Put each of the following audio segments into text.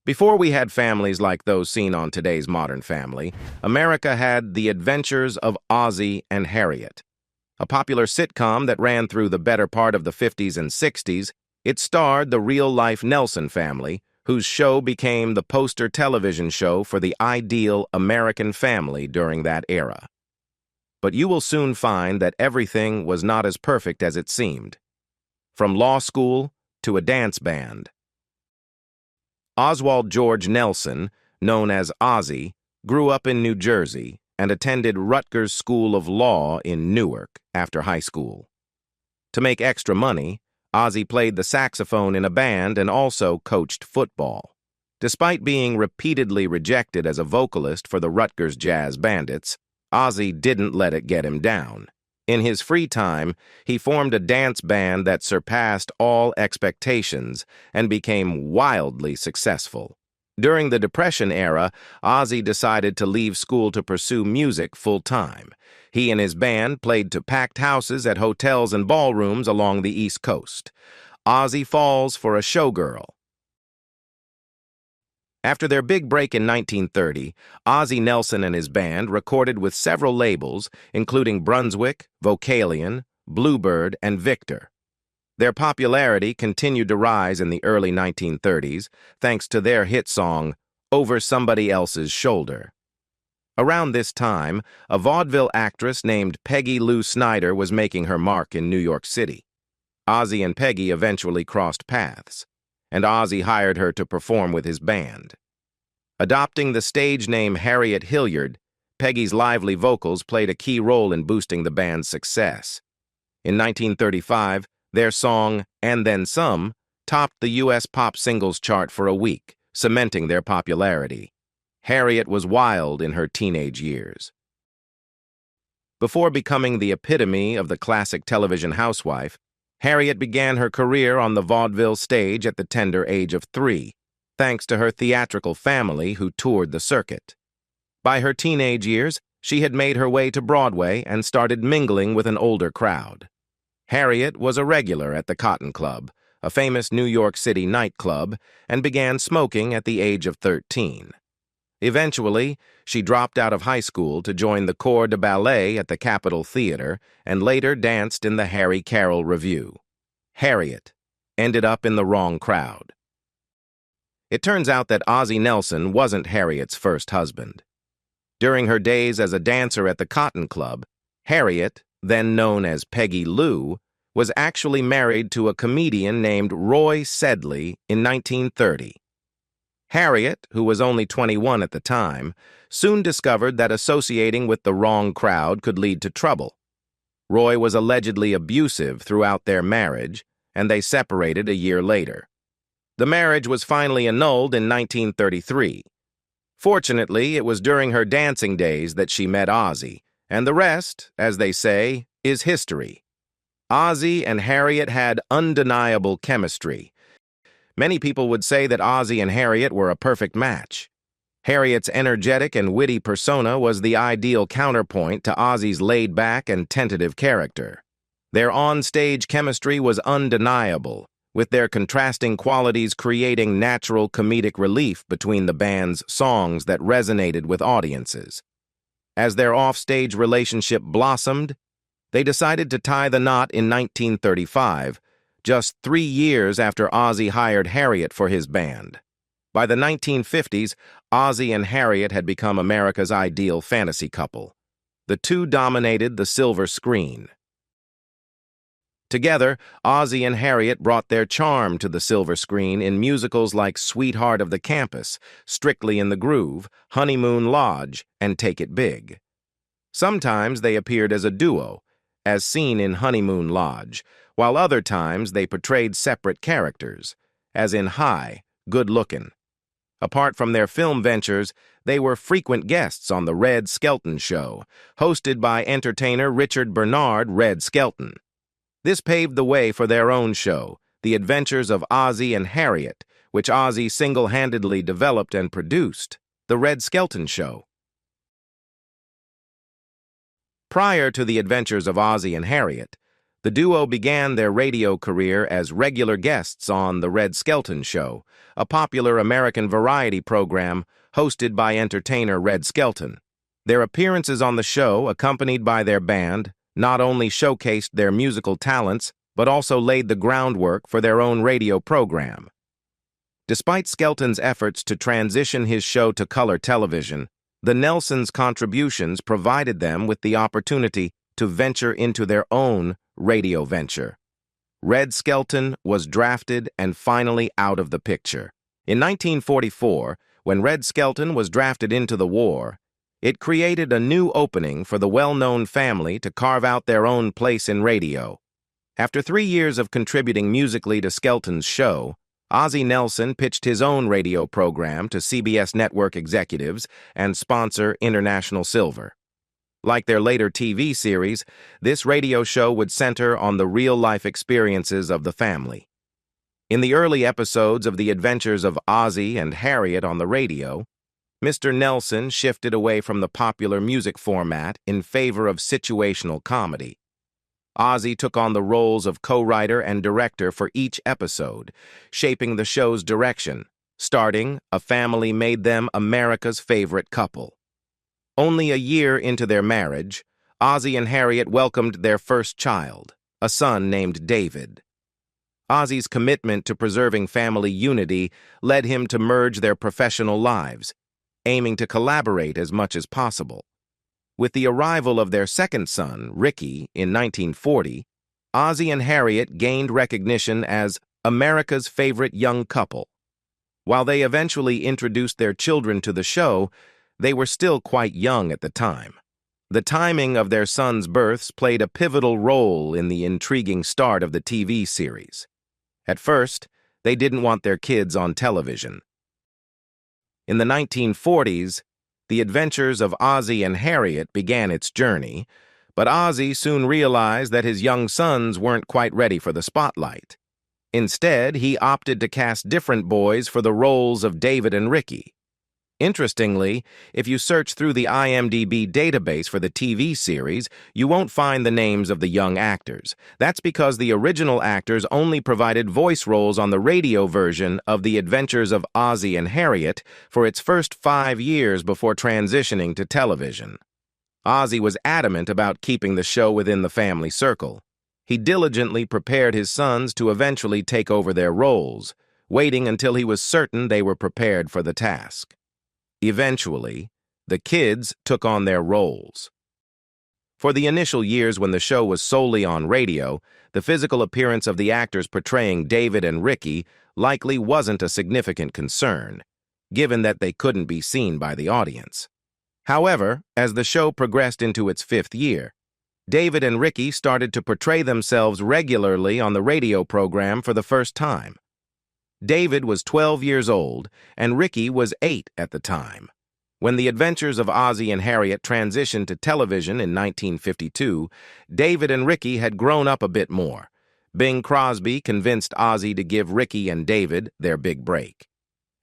Before we had families like those seen on today's Modern Family, America had The Adventures of Ozzie and Harriet. A popular sitcom that ran through the better part of the 50s and 60s, it starred the real-life Nelson family, whose show became the poster television show for the ideal American family during that era. But you will soon find that everything was not as perfect as it seemed. From law school to a dance band. Oswald George Nelson, known as Ozzie, grew up in New Jersey and attended Rutgers School of Law in Newark after high school. To make extra money, Ozzie played the saxophone in a band and also coached football. Despite being repeatedly rejected as a vocalist for the Rutgers Jazz Bandits, Ozzie didn't let it get him down. In his free time, he formed a dance band that surpassed all expectations and became wildly successful. During the Depression era, Ozzie decided to leave school to pursue music full-time. He and his band played to packed houses at hotels and ballrooms along the East Coast. Ozzie falls for a showgirl. After their big break in 1930, Ozzie Nelson and his band recorded with several labels, including Brunswick, Vocalion, Bluebird, and Victor. Their popularity continued to rise in the early 1930s, thanks to their hit song, Over Somebody Else's Shoulder. Around this time, a vaudeville actress named Peggy Lou Snyder was making her mark in New York City. Ozzie and Peggy eventually crossed paths, and Ozzie hired her to perform with his band. Adopting the stage name Harriet Hilliard, Peggy's lively vocals played a key role in boosting the band's success. In 1935, their song, And Then Some, topped the U.S. pop singles chart for a week, cementing their popularity. Harriet was wild in her teenage years. Before becoming the epitome of the classic television housewife, Harriet began her career on the vaudeville stage at the tender age of 3, thanks to her theatrical family who toured the circuit. By her teenage years, she had made her way to Broadway and started mingling with an older crowd. Harriet was a regular at the Cotton Club, a famous New York City nightclub, and began smoking at the age of 13. Eventually, she dropped out of high school to join the corps de ballet at the Capitol Theater and later danced in the Harry Carroll Revue. Harriet ended up in the wrong crowd. It turns out that Ozzie Nelson wasn't Harriet's first husband. During her days as a dancer at the Cotton Club, Harriet, then known as Peggy Lou, was actually married to a comedian named Roy Sedley in 1930. Harriet, who was only 21 at the time, soon discovered that associating with the wrong crowd could lead to trouble. Roy was allegedly abusive throughout their marriage, and they separated a year later. The marriage was finally annulled in 1933. Fortunately, it was during her dancing days that she met Ozzie, and the rest, as they say, is history. Ozzie and Harriet had undeniable chemistry. Many people would say that Ozzie and Harriet were a perfect match. Harriet's energetic and witty persona was the ideal counterpoint to Ozzie's laid-back and tentative character. Their on-stage chemistry was undeniable, with their contrasting qualities creating natural comedic relief between the band's songs that resonated with audiences. As their off-stage relationship blossomed, they decided to tie the knot in 1935, just 3 years after Ozzie hired Harriet for his band. By the 1950s, Ozzie and Harriet had become America's ideal fantasy couple. The two dominated the silver screen. Together, Ozzie and Harriet brought their charm to the silver screen in musicals like Sweetheart of the Campus, Strictly in the Groove, Honeymoon Lodge, and Take It Big. Sometimes they appeared as a duo, as seen in Honeymoon Lodge, while other times they portrayed separate characters, as in Hi, Good Lookin'. Apart from their film ventures, they were frequent guests on The Red Skelton Show, hosted by entertainer Richard Bernard Red Skelton. This paved the way for their own show, The Adventures of Ozzie and Harriet, which Ozzie single-handedly developed and produced, The Red Skelton Show. Prior to The Adventures of Ozzie and Harriet, The duo began their radio career as regular guests on The Red Skelton Show, a popular American variety program hosted by entertainer Red Skelton. Their appearances on the show, accompanied by their band, not only showcased their musical talents, but also laid the groundwork for their own radio program. Despite Skelton's efforts to transition his show to color television, the Nelsons' contributions provided them with the opportunity to venture into their own radio venture. Red Skelton was drafted and finally out of the picture. In 1944, when Red Skelton was drafted into the war, it created a new opening for the well-known family to carve out their own place in radio. After 3 years of contributing musically to Skelton's show, Ozzie Nelson pitched his own radio program to CBS network executives and sponsor International Silver. Like their later TV series, this radio show would center on the real-life experiences of the family. In the early episodes of The Adventures of Ozzie and Harriet on the radio, Mr. Nelson shifted away from the popular music format in favor of situational comedy. Ozzie took on the roles of co-writer and director for each episode, shaping the show's direction, starting A Family Made Them America's Favorite Couple. Only a year into their marriage, Ozzie and Harriet welcomed their first child, a son named David. Ozzie's commitment to preserving family unity led him to merge their professional lives, aiming to collaborate as much as possible. With the arrival of their second son, Ricky, in 1940, Ozzie and Harriet gained recognition as America's favorite young couple. While they eventually introduced their children to the show, they were still quite young at the time. The timing of their sons' births played a pivotal role in the intriguing start of the TV series. At first, they didn't want their kids on television. In the 1940s, The Adventures of Ozzie and Harriet began its journey, but Ozzie soon realized that his young sons weren't quite ready for the spotlight. Instead, he opted to cast different boys for the roles of David and Ricky. Interestingly, if you search through the IMDb database for the TV series, you won't find the names of the young actors. That's because the original actors only provided voice roles on the radio version of The Adventures of Ozzie and Harriet for its first 5 years before transitioning to television. Ozzie was adamant about keeping the show within the family circle. He diligently prepared his sons to eventually take over their roles, waiting until he was certain they were prepared for the task. Eventually, the kids took on their roles. For the initial years when the show was solely on radio, the physical appearance of the actors portraying David and Ricky likely wasn't a significant concern, given that they couldn't be seen by the audience. However, as the show progressed into its 5th year, David and Ricky started to portray themselves regularly on the radio program for the first time. David was 12 years old, and Ricky was 8 at the time. When The Adventures of Ozzie and Harriet transitioned to television in 1952, David and Ricky had grown up a bit more. Bing Crosby convinced Ozzie to give Ricky and David their big break.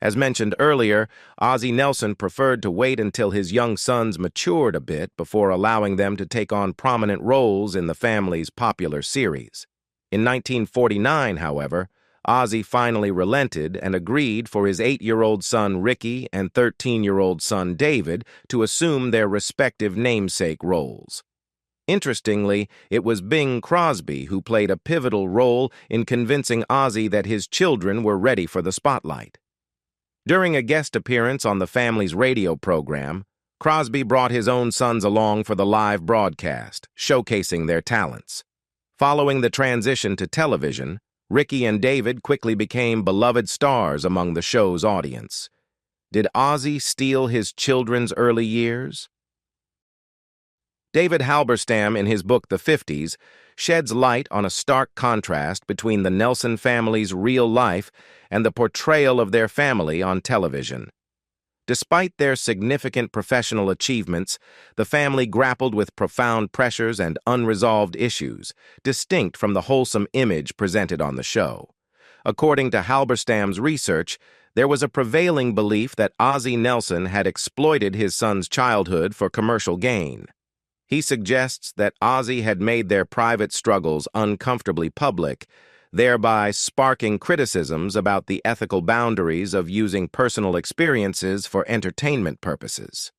As mentioned earlier, Ozzie Nelson preferred to wait until his young sons matured a bit before allowing them to take on prominent roles in the family's popular series. In 1949, however, Ozzie finally relented and agreed for his 8-year-old son Ricky and 13-year-old son David to assume their respective namesake roles. Interestingly, it was Bing Crosby who played a pivotal role in convincing Ozzie that his children were ready for the spotlight. During a guest appearance on the family's radio program, Crosby brought his own sons along for the live broadcast, showcasing their talents. Following the transition to television, Ricky and David quickly became beloved stars among the show's audience. Did Ozzie steal his children's early years? David Halberstam, in his book The 50s, sheds light on a stark contrast between the Nelson family's real life and the portrayal of their family on television. Despite their significant professional achievements, the family grappled with profound pressures and unresolved issues, distinct from the wholesome image presented on the show. According to Halberstam's research, there was a prevailing belief that Ozzie Nelson had exploited his son's childhood for commercial gain. He suggests that Ozzie had made their private struggles uncomfortably public, thereby sparking criticisms about the ethical boundaries of using personal experiences for entertainment purposes.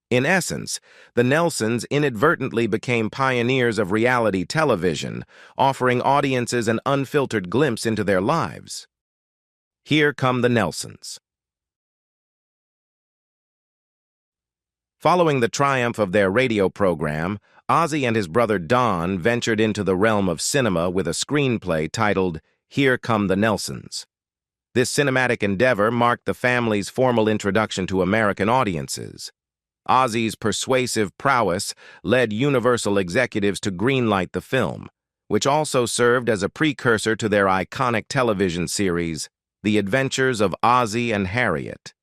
In essence, the Nelsons inadvertently became pioneers of reality television, offering audiences an unfiltered glimpse into their lives. Here come the Nelsons. Following the triumph of their radio program, Ozzie and his brother Don ventured into the realm of cinema with a screenplay titled Here Come the Nelsons. This cinematic endeavor marked the family's formal introduction to American audiences. Ozzie's persuasive prowess led Universal executives to greenlight the film, which also served as a precursor to their iconic television series, The Adventures of Ozzie and Harriet.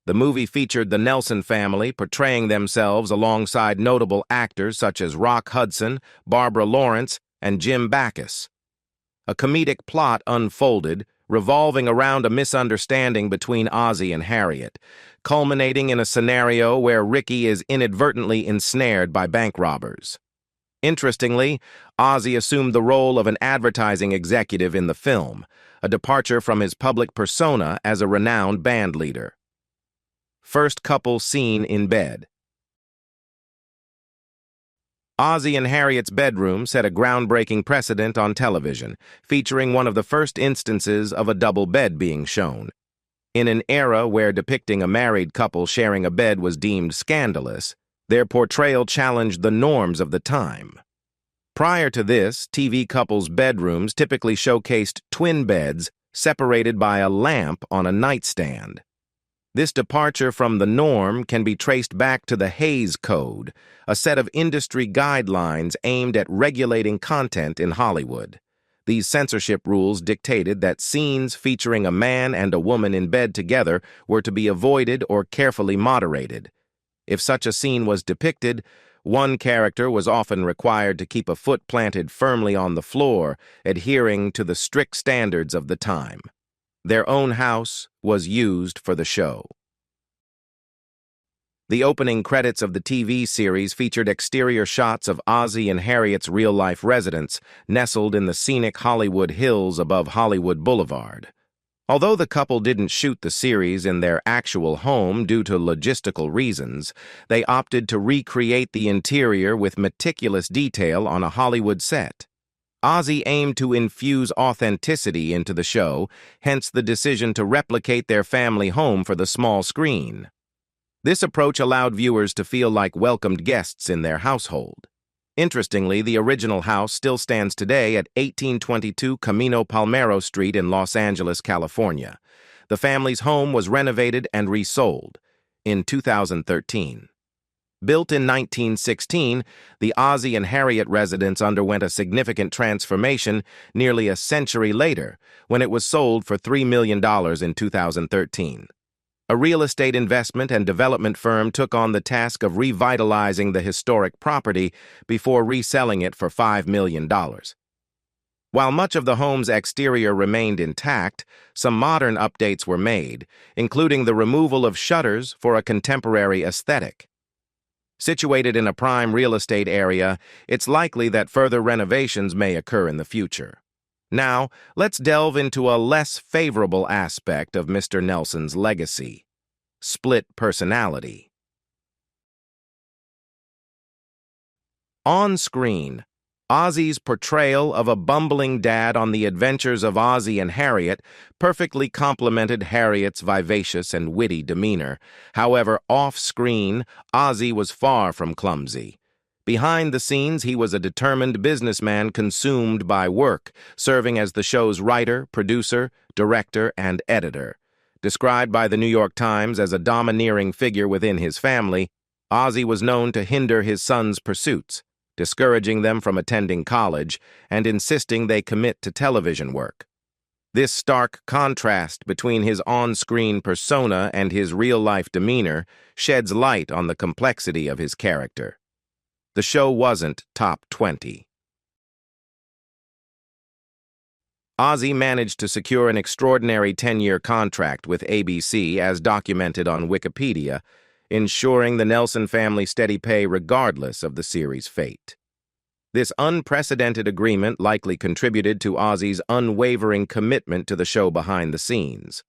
The movie featured the Nelson family portraying themselves alongside notable actors such as Rock Hudson, Barbara Lawrence, and Jim Backus. A comedic plot unfolded, revolving around a misunderstanding between Ozzie and Harriet, culminating in a scenario where Ricky is inadvertently ensnared by bank robbers. Interestingly, Ozzie assumed the role of an advertising executive in the film, a departure from his public persona as a renowned band leader. First couple scene in bed. Ozzie and Harriet's bedroom set a groundbreaking precedent on television, featuring one of the first instances of a double bed being shown. In an era where depicting a married couple sharing a bed was deemed scandalous, their portrayal challenged the norms of the time. Prior to this, TV couples' bedrooms typically showcased twin beds separated by a lamp on a nightstand. This departure from the norm can be traced back to the Hays Code, a set of industry guidelines aimed at regulating content in Hollywood. These censorship rules dictated that scenes featuring a man and a woman in bed together were to be avoided or carefully moderated. If such a scene was depicted, one character was often required to keep a foot planted firmly on the floor, adhering to the strict standards of the time. Their own house was used for the show. The opening credits of the TV series featured exterior shots of Ozzie and Harriet's real-life residence, nestled in the scenic Hollywood Hills above Hollywood Boulevard. Although the couple didn't shoot the series in their actual home due to logistical reasons, they opted to recreate the interior with meticulous detail on a Hollywood set. Ozzie aimed to infuse authenticity into the show, hence the decision to replicate their family home for the small screen. This approach allowed viewers to feel like welcomed guests in their household. Interestingly, the original house still stands today at 1822 Camino Palmero Street in Los Angeles, California. The family's home was renovated and resold in 2013. Built in 1916, the Ozzie and Harriet residence underwent a significant transformation nearly a century later, when it was sold for $3 million in 2013. A real estate investment and development firm took on the task of revitalizing the historic property before reselling it for $5 million. While much of the home's exterior remained intact, some modern updates were made, including the removal of shutters for a contemporary aesthetic. Situated in a prime real estate area, it's likely that further renovations may occur in the future. Now, let's delve into a less favorable aspect of Mr. Nelson's legacy: split personality. On screen, Ozzie's portrayal of a bumbling dad on The Adventures of Ozzie and Harriet perfectly complemented Harriet's vivacious and witty demeanor. However, off-screen, Ozzie was far from clumsy. Behind the scenes, he was a determined businessman consumed by work, serving as the show's writer, producer, director, and editor. Described by the New York Times as a domineering figure within his family, Ozzie was known to hinder his sons' pursuits, discouraging them from attending college and insisting they commit to television work. This stark contrast between his on-screen persona and his real-life demeanor sheds light on the complexity of his character. The show wasn't top 20. Ozzie managed to secure an extraordinary 10-year contract with ABC, as documented on Wikipedia. ensuring the Nelson family steady pay regardless of the series' fate. This unprecedented agreement likely contributed to Ozzie's unwavering commitment to the show behind the scenes.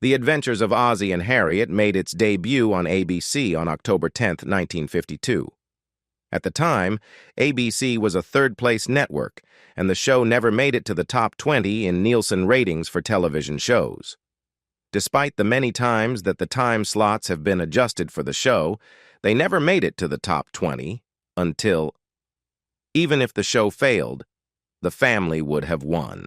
The Adventures of Ozzie and Harriet made its debut on ABC on October 10, 1952. At the time, ABC was a third-place network, and the show never made it to the top 20 in Nielsen ratings for television shows. Despite the many times that the time slots have been adjusted for the show, they never made it to the top 20 until, even if the show failed, the family would have won.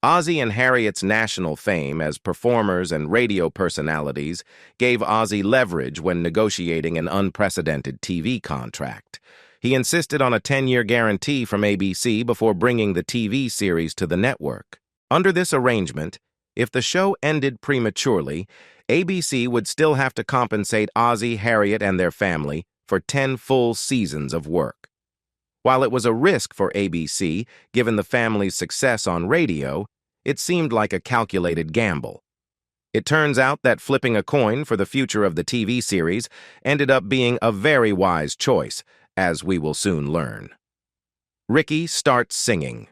Ozzie and Harriet's national fame as performers and radio personalities gave Ozzie leverage when negotiating an unprecedented TV contract. He insisted on a 10-year guarantee from ABC before bringing the TV series to the network. Under this arrangement, if the show ended prematurely, ABC would still have to compensate Ozzie, Harriet, and their family for 10 full seasons of work. While it was a risk for ABC, given the family's success on radio, it seemed like a calculated gamble. It turns out that flipping a coin for the future of the TV series ended up being a very wise choice, as we will soon learn. Ricky starts singing.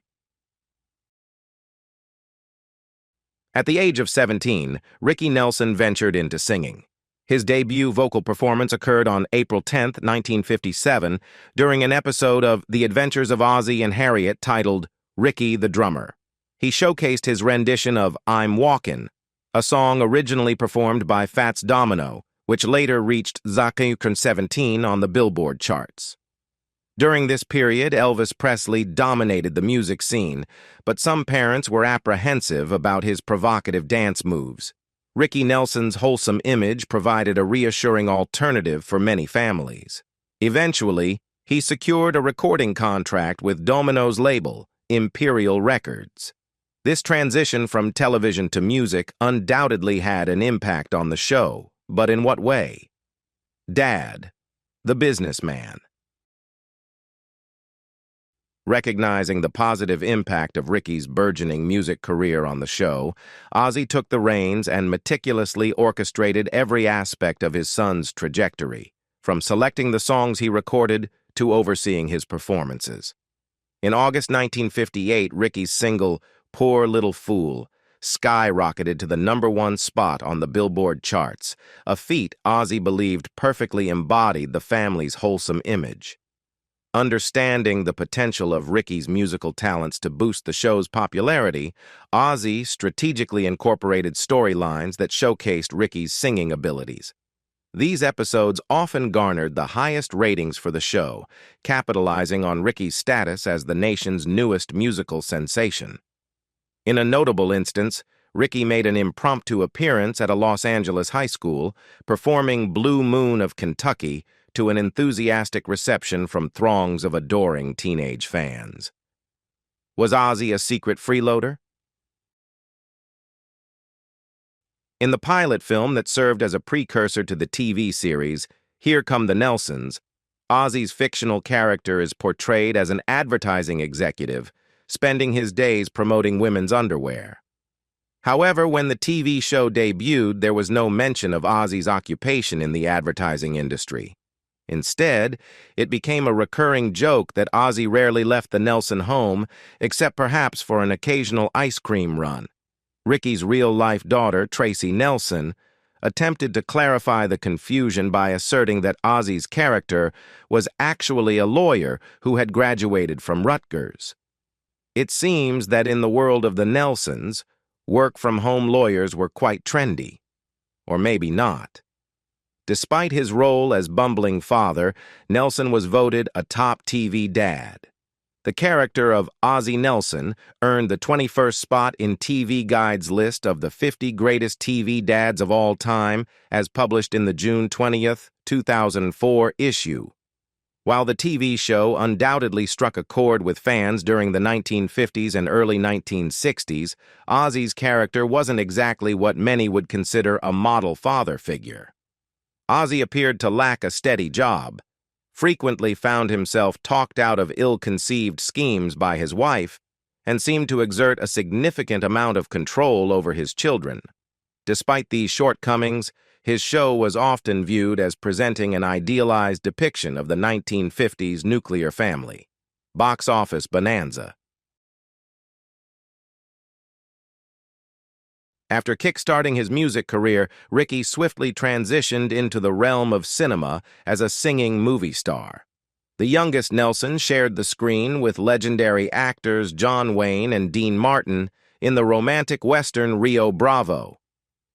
At the age of 17, Ricky Nelson ventured into singing. His debut vocal performance occurred on April 10, 1957, during an episode of The Adventures of Ozzie and Harriet titled Ricky the Drummer. He showcased his rendition of I'm Walkin', a song originally performed by Fats Domino, which later reached number 17 on the Billboard charts. During this period, Elvis Presley dominated the music scene, but some parents were apprehensive about his provocative dance moves. Ricky Nelson's wholesome image provided a reassuring alternative for many families. Eventually, he secured a recording contract with Domino's label, Imperial Records. This transition from television to music undoubtedly had an impact on the show, but in what way? Dad, the businessman. Recognizing the positive impact of Ricky's burgeoning music career on the show, Ozzie took the reins and meticulously orchestrated every aspect of his son's trajectory, from selecting the songs he recorded to overseeing his performances. In August 1958, Ricky's single, Poor Little Fool, skyrocketed to the #1 spot on the Billboard charts, a feat Ozzie believed perfectly embodied the family's wholesome image. Understanding the potential of Ricky's musical talents to boost the show's popularity, Ozzie strategically incorporated storylines that showcased Ricky's singing abilities. These episodes often garnered the highest ratings for the show, capitalizing on Ricky's status as the nation's newest musical sensation. In a notable instance, Ricky made an impromptu appearance at a Los Angeles high school, performing Blue Moon of Kentucky to an enthusiastic reception from throngs of adoring teenage fans. Was Ozzie a secret freeloader? In the pilot film that served as a precursor to the TV series, Here Come the Nelsons, Ozzie's fictional character is portrayed as an advertising executive, spending his days promoting women's underwear. However, when the TV show debuted, there was no mention of Ozzie's occupation in the advertising industry. Instead, it became a recurring joke that Ozzie rarely left the Nelson home, except perhaps for an occasional ice cream run. Ricky's real-life daughter, Tracy Nelson, attempted to clarify the confusion by asserting that Ozzie's character was actually a lawyer who had graduated from Rutgers. It seems that in the world of the Nelsons, work-from-home lawyers were quite trendy. Or maybe not. Despite his role as bumbling father, Nelson was voted a top TV dad. The character of Ozzie Nelson earned the 21st spot in TV Guide's list of the 50 greatest TV dads of all time, as published in the June 20, 2004 issue. While the TV show undoubtedly struck a chord with fans during the 1950s and early 1960s, Ozzie's character wasn't exactly what many would consider a model father figure. Ozzie appeared to lack a steady job, frequently found himself talked out of ill-conceived schemes by his wife, and seemed to exert a significant amount of control over his children. Despite these shortcomings, his show was often viewed as presenting an idealized depiction of the 1950s nuclear family. Box office bonanza. After kickstarting his music career, Ricky swiftly transitioned into the realm of cinema as a singing movie star. The youngest Nelson shared the screen with legendary actors John Wayne and Dean Martin in the romantic western Rio Bravo.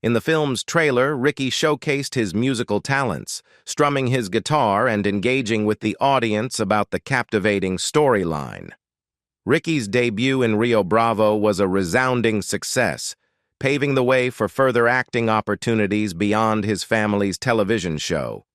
In the film's trailer, Ricky showcased his musical talents, strumming his guitar and engaging with the audience about the captivating storyline. Ricky's debut in Rio Bravo was a resounding success, paving the way for further acting opportunities beyond his family's television show.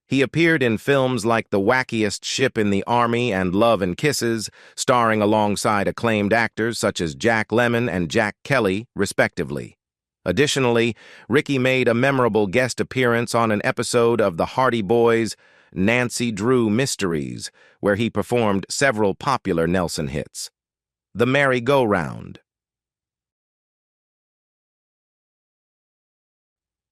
He appeared in films like The Wackiest Ship in the Army and Love and Kisses, starring alongside acclaimed actors such as Jack Lemmon and Jack Kelly, respectively. Additionally, Ricky made a memorable guest appearance on an episode of The Hardy Boys' Nancy Drew Mysteries, where he performed several popular Nelson hits. The Merry-Go-Round.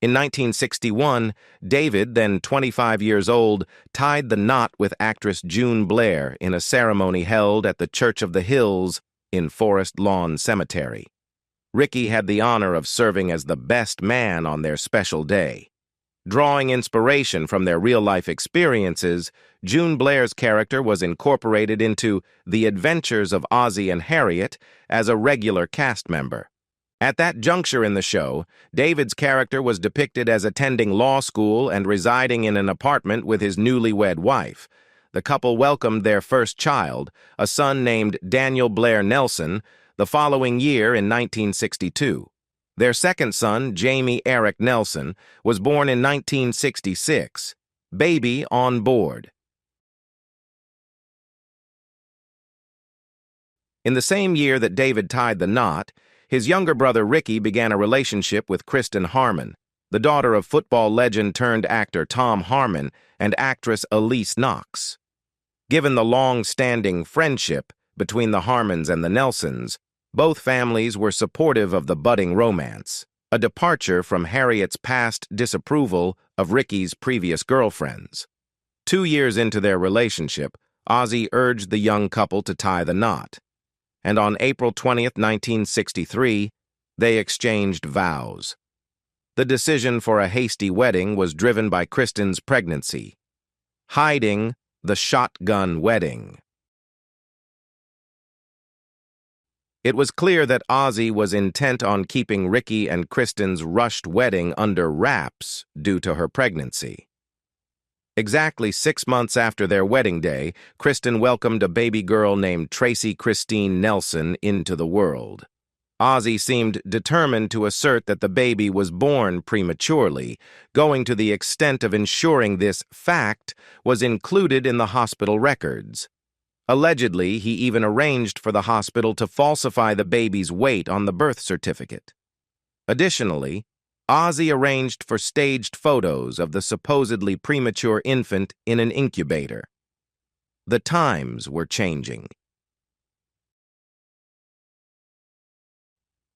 In 1961, David, then 25 years old, tied the knot with actress June Blair in a ceremony held at the Church of the Hills in Forest Lawn Cemetery. Ricky had the honor of serving as the best man on their special day. Drawing inspiration from their real-life experiences, June Blair's character was incorporated into The Adventures of Ozzie and Harriet as a regular cast member. At that juncture in the show, David's character was depicted as attending law school and residing in an apartment with his newlywed wife. The couple welcomed their first child, a son named Daniel Blair Nelson, the following year in 1962. Their second son, Jamie Eric Nelson, was born in 1966. Baby on board. In the same year that David tied the knot, his younger brother Ricky began a relationship with Kristen Harmon, the daughter of football legend turned actor Tom Harmon and actress Elise Knox. Given the long-standing friendship between the Harmons and the Nelsons, both families were supportive of the budding romance, a departure from Harriet's past disapproval of Ricky's previous girlfriends. 2 years into their relationship, Ozzie urged the young couple to tie the knot, and on April 20th, 1963, they exchanged vows. The decision for a hasty wedding was driven by Kristen's pregnancy. Hiding the shotgun wedding. It was clear that Ozzie was intent on keeping Ricky and Kristen's rushed wedding under wraps due to her pregnancy. Exactly 6 months after their wedding day, Kristen welcomed a baby girl named Tracy Christine Nelson into the world. Ozzie seemed determined to assert that the baby was born prematurely, going to the extent of ensuring this fact was included in the hospital records. Allegedly, he even arranged for the hospital to falsify the baby's weight on the birth certificate. Additionally, Ozzie arranged for staged photos of the supposedly premature infant in an incubator. The times were changing.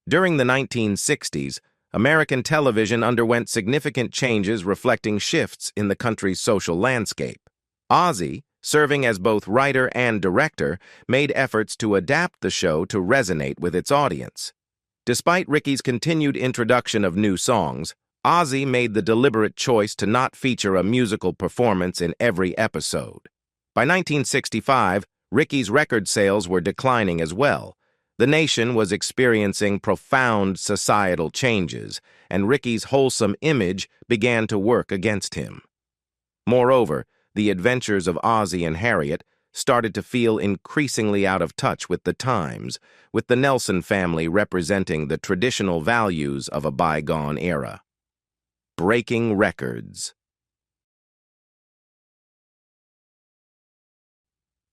During the 1960s, American television underwent significant changes reflecting shifts in the country's social landscape. Ozzie, serving as both writer and director, made efforts to adapt the show to resonate with its audience. Despite Ricky's continued introduction of new songs, Ozzie made the deliberate choice to not feature a musical performance in every episode. By 1965, Ricky's record sales were declining as well. The nation was experiencing profound societal changes, and Ricky's wholesome image began to work against him. Moreover, The Adventures of Ozzie and Harriet started to feel increasingly out of touch with the times, with the Nelson family representing the traditional values of a bygone era. Breaking records.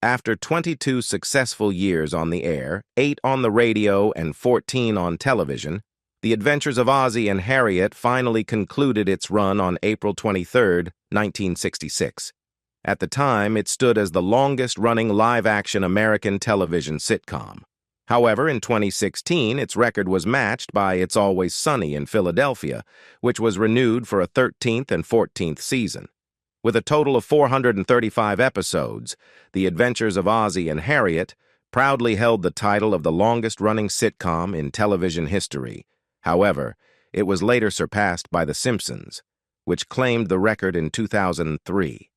After 22 successful years on the air, 8 on the radio and 14 on television, The Adventures of Ozzie and Harriet finally concluded its run on April 23, 1966. At the time, it stood as the longest-running live-action American television sitcom. However, in 2016, its record was matched by It's Always Sunny in Philadelphia, which was renewed for a 13th and 14th season. With a total of 435 episodes, The Adventures of Ozzie and Harriet proudly held the title of the longest-running sitcom in television history. However, it was later surpassed by The Simpsons, which claimed the record in 2003.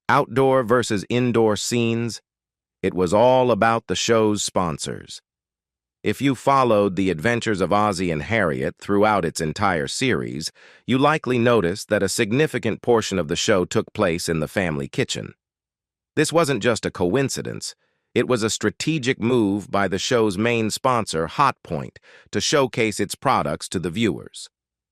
Outdoor versus indoor scenes, it was all about the show's sponsors. If you followed The Adventures of Ozzie and Harriet throughout its entire series, you likely noticed that a significant portion of the show took place in the family kitchen. This wasn't just a coincidence. It was a strategic move by the show's main sponsor, Hot Point, to showcase its products to the viewers.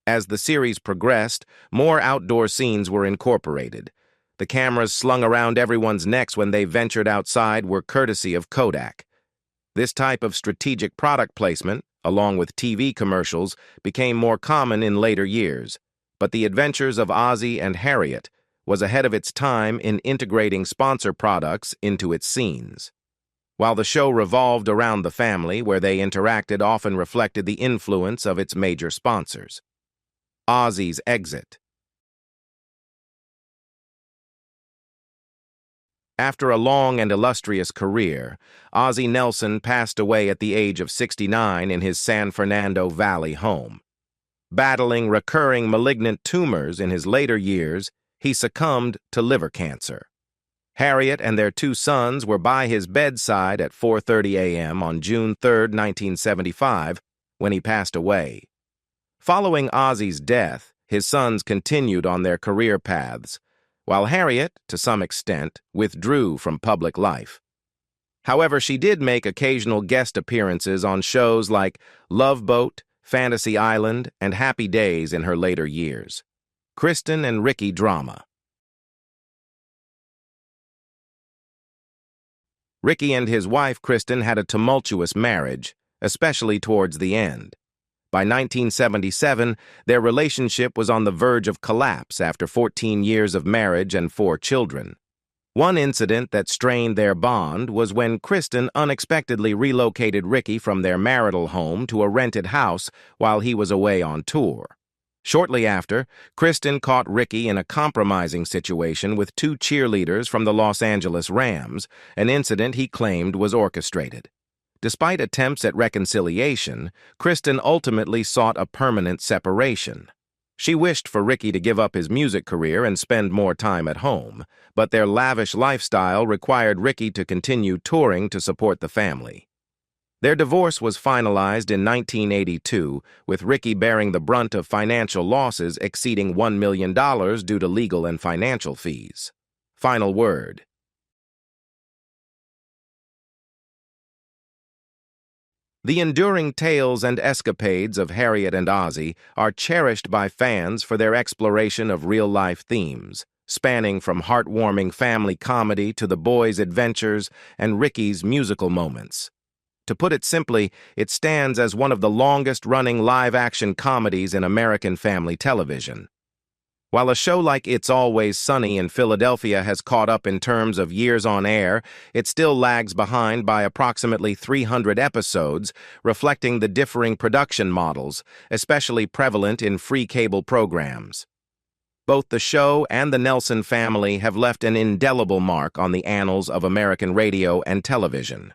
As the series progressed, more outdoor scenes were incorporated. The cameras slung around everyone's necks when they ventured outside were courtesy of Kodak. This type of strategic product placement, along with TV commercials, became more common in later years. But The Adventures of Ozzie and Harriet was ahead of its time in integrating sponsor products into its scenes. While the show revolved around the family, where they interacted often reflected the influence of its major sponsors. Ozzie's exit. After a long and illustrious career, Ozzie Nelson passed away at the age of 69 in his San Fernando Valley home. Battling recurring malignant tumors in his later years, he succumbed to liver cancer. Harriet and their two sons were by his bedside at 4:30 a.m. on June 3, 1975, when he passed away. Following Ozzie's death, his sons continued on their career paths, while Harriet, to some extent, withdrew from public life. However, she did make occasional guest appearances on shows like Love Boat, Fantasy Island, and Happy Days in her later years. Kristen and Ricky drama. Ricky and his wife, Kristen, had a tumultuous marriage, especially towards the end. By 1977, their relationship was on the verge of collapse after 14 years of marriage and 4 children. One incident that strained their bond was when Kristen unexpectedly relocated Ricky from their marital home to a rented house while he was away on tour. Shortly after, Kristen caught Ricky in a compromising situation with 2 cheerleaders from the Los Angeles Rams, an incident he claimed was orchestrated. Despite attempts at reconciliation, Kristen ultimately sought a permanent separation. She wished for Ricky to give up his music career and spend more time at home, but their lavish lifestyle required Ricky to continue touring to support the family. Their divorce was finalized in 1982, with Ricky bearing the brunt of financial losses exceeding $1 million due to legal and financial fees. Final word. The enduring tales and escapades of Harriet and Ozzie are cherished by fans for their exploration of real-life themes, spanning from heartwarming family comedy to the boys' adventures and Ricky's musical moments. To put it simply, it stands as one of the longest-running live-action comedies in American family television. While a show like It's Always Sunny in Philadelphia has caught up in terms of years on air, it still lags behind by approximately 300 episodes, reflecting the differing production models, especially prevalent in free cable programs. Both the show and the Nelson family have left an indelible mark on the annals of American radio and television.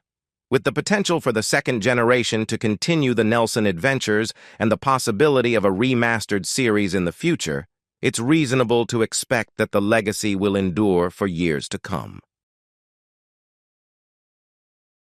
With the potential for the second generation to continue the Nelson adventures and the possibility of a remastered series in the future, it's reasonable to expect that the legacy will endure for years to come.